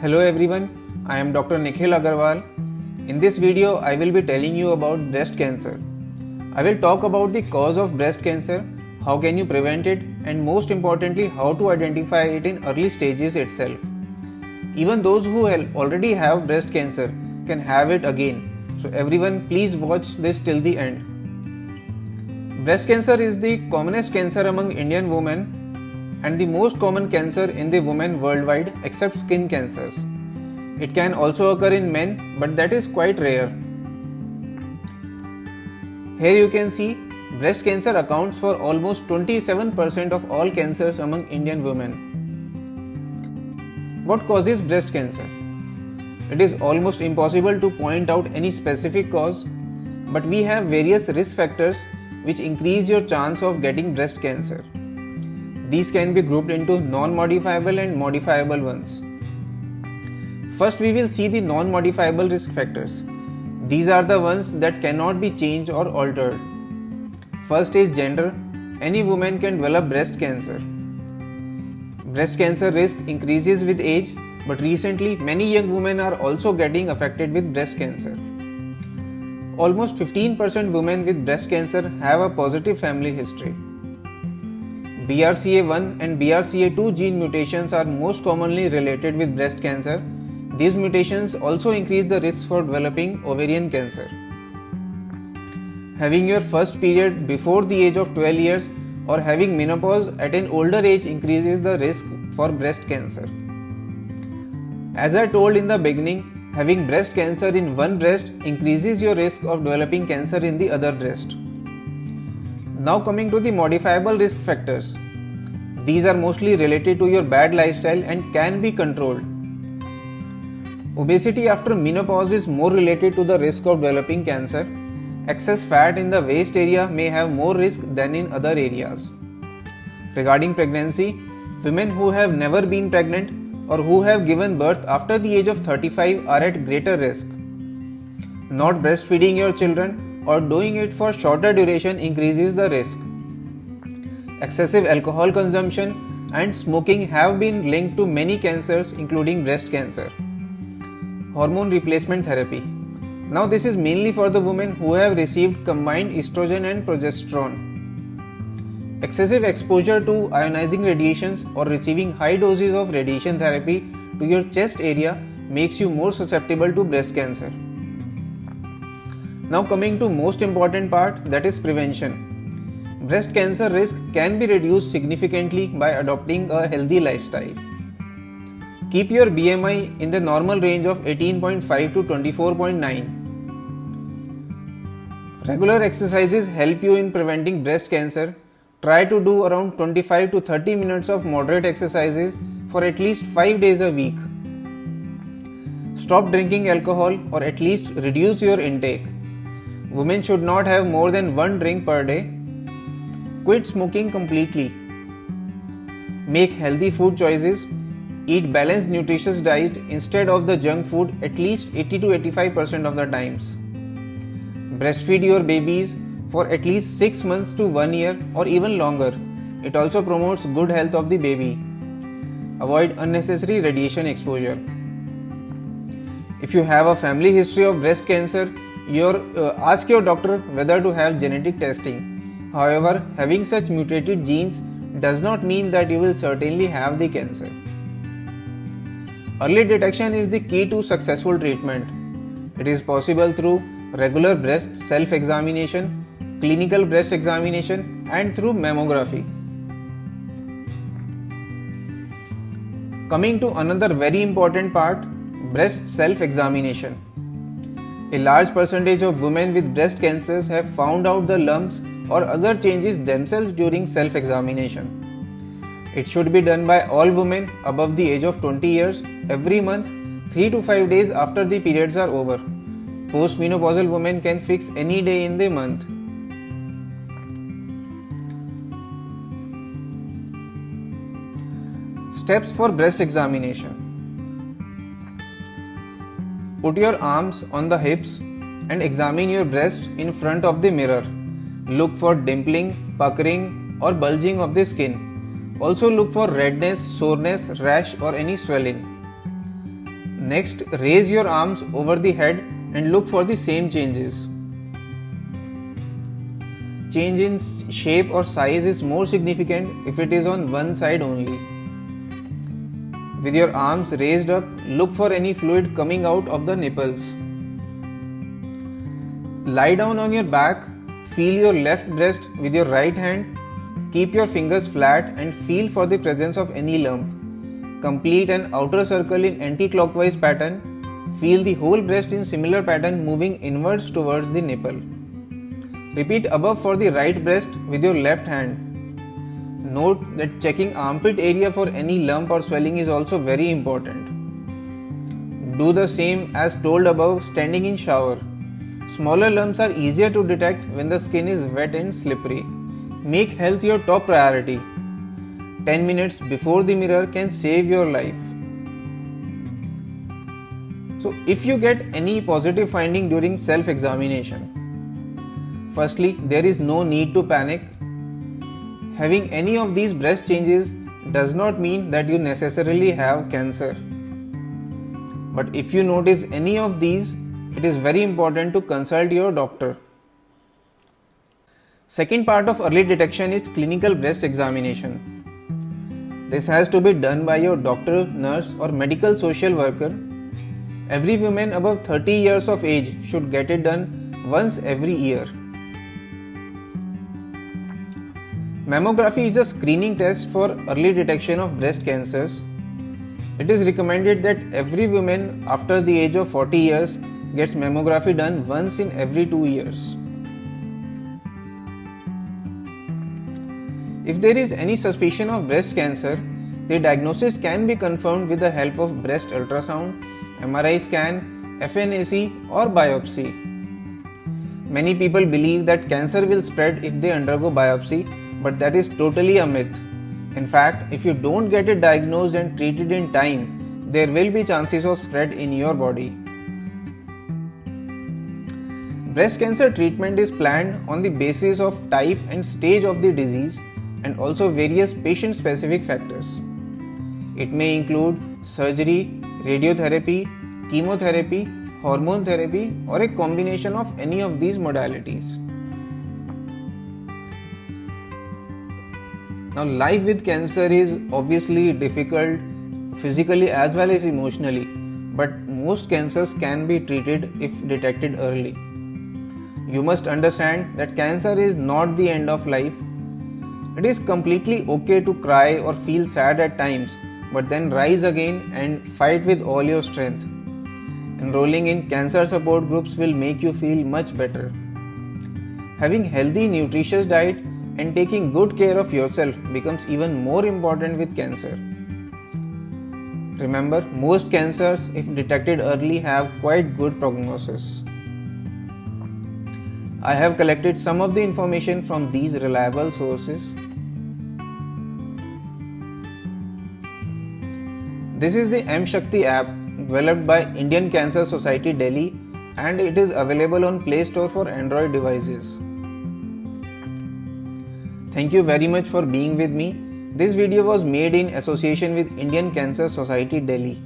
Hello everyone, I am Dr. Nikhil Agarwal. In this video, I will be telling you about breast cancer. I will talk about the cause of breast cancer, how can you prevent it, and most importantly, how to identify it in early stages itself. Even those who already have breast cancer can have it again. So everyone, please watch this till the end. Breast cancer is the commonest cancer among Indian women and the most common cancer in the women worldwide except skin cancers. It can also occur in men, but that is quite rare. Here you can see breast cancer accounts for almost 27% of all cancers among Indian women. What causes breast cancer? It is almost impossible to point out any specific cause, but we have various risk factors which increase your chance of getting breast cancer. These can be grouped into non-modifiable and modifiable ones. First, we will see the non-modifiable risk factors. These are the ones that cannot be changed or altered. First is gender. Any woman can develop breast cancer. Breast cancer risk increases with age, but recently many young women are also getting affected with breast cancer. Almost 15% women with breast cancer have a positive family history. BRCA1 and BRCA2 gene mutations are most commonly related with breast cancer. These mutations also increase the risk for developing ovarian cancer. Having your first period before the age of 12 years or having menopause at an older age increases the risk for breast cancer. As I told in the beginning, having breast cancer in one breast increases your risk of developing cancer in the other breast. Now coming to the modifiable risk factors. These are mostly related to your bad lifestyle and can be controlled. Obesity after menopause is more related to the risk of developing cancer. Excess fat in the waist area may have more risk than in other areas. Regarding pregnancy, women who have never been pregnant or who have given birth after the age of 35 are at greater risk. Not breastfeeding your children or doing it for shorter duration increases the risk. Excessive alcohol consumption and smoking have been linked to many cancers including breast cancer. Hormone replacement therapy. Now this is mainly for the women who have received combined estrogen and progesterone. Excessive exposure to ionizing radiations or receiving high doses of radiation therapy to your chest area makes you more susceptible to breast cancer. Now coming to most important part, that is prevention. Breast cancer risk can be reduced significantly by adopting a healthy lifestyle. Keep your BMI in the normal range of 18.5 to 24.9. Regular exercises help you in preventing breast cancer. Try to do around 25 to 30 minutes of moderate exercises for at least 5 days a week. Stop drinking alcohol or at least reduce your intake. Women should not have more than 1 drink per day. Quit smoking completely. Make healthy food choices. Eat balanced nutritious diet instead of the junk food at least 80 to 85% of the times. Breastfeed your babies for at least 6 months to 1 year or even longer. It also promotes good health of the baby. Avoid unnecessary radiation exposure. If you have a family history of breast cancer, ask your doctor whether to have genetic testing. However, having such mutated genes does not mean that you will certainly have the cancer. Early detection is the key to successful treatment. It is possible through regular breast self-examination, clinical breast examination, and through mammography. Coming to another very important part, breast self-examination. A large percentage of women with breast cancers have found out the lumps or other changes themselves during self-examination. It should be done by all women above the age of 20 years every month, 3 to 5 days after the periods are over. Postmenopausal women can fix any day in the month. Steps for breast examination. Put your arms on the hips and examine your breast in front of the mirror. Look for dimpling, puckering or bulging of the skin. Also look for redness, soreness, rash or any swelling. Next, raise your arms over the head and look for the same changes. Change in shape or size is more significant if it is on one side only. With your arms raised up, look for any fluid coming out of the nipples. Lie down on your back, feel your left breast with your right hand. Keep your fingers flat and feel for the presence of any lump. Complete an outer circle in anti-clockwise pattern. Feel the whole breast in similar pattern moving inwards towards the nipple. Repeat above for the right breast with your left hand. Note that checking armpit area for any lump or swelling is also very important. Do the same as told above standing in shower. Smaller lumps are easier to detect when the skin is wet and slippery. Make health your top priority. 10 minutes before the mirror can save your life. So, if you get any positive finding during self-examination, firstly, there is no need to panic. Having any of these breast changes does not mean that you necessarily have cancer. But if you notice any of these, it is very important to consult your doctor. Second part of early detection is clinical breast examination. This has to be done by your doctor, nurse or medical social worker. Every woman above 30 years of age should get it done once every year. Mammography is a screening test for early detection of breast cancers. It is recommended that every woman after the age of 40 years gets mammography done once in every 2 years. If there is any suspicion of breast cancer, the diagnosis can be confirmed with the help of breast ultrasound, MRI scan, FNAC or biopsy. Many people believe that cancer will spread if they undergo biopsy, but that is totally a myth. In fact, if you don't get it diagnosed and treated in time, there will be chances of spread in your body. Breast cancer treatment is planned on the basis of type and stage of the disease and also various patient-specific factors. It may include surgery, radiotherapy, chemotherapy, hormone therapy, or a combination of any of these modalities. Now, life with cancer is obviously difficult physically as well as emotionally, but most cancers can be treated if detected early. You must understand that cancer is not the end of life. It is completely okay to cry or feel sad at times, but then rise again and fight with all your strength. Enrolling in cancer support groups will make you feel much better. Having healthy, nutritious diet and taking good care of yourself becomes even more important with cancer. Remember, most cancers, if detected early, have quite good prognosis. I have collected some of the information from these reliable sources. This is the M-Shakti app developed by Indian Cancer Society Delhi, and it is available on Play Store for Android devices. Thank you very much for being with me. This video was made in association with Indian Cancer Society Delhi.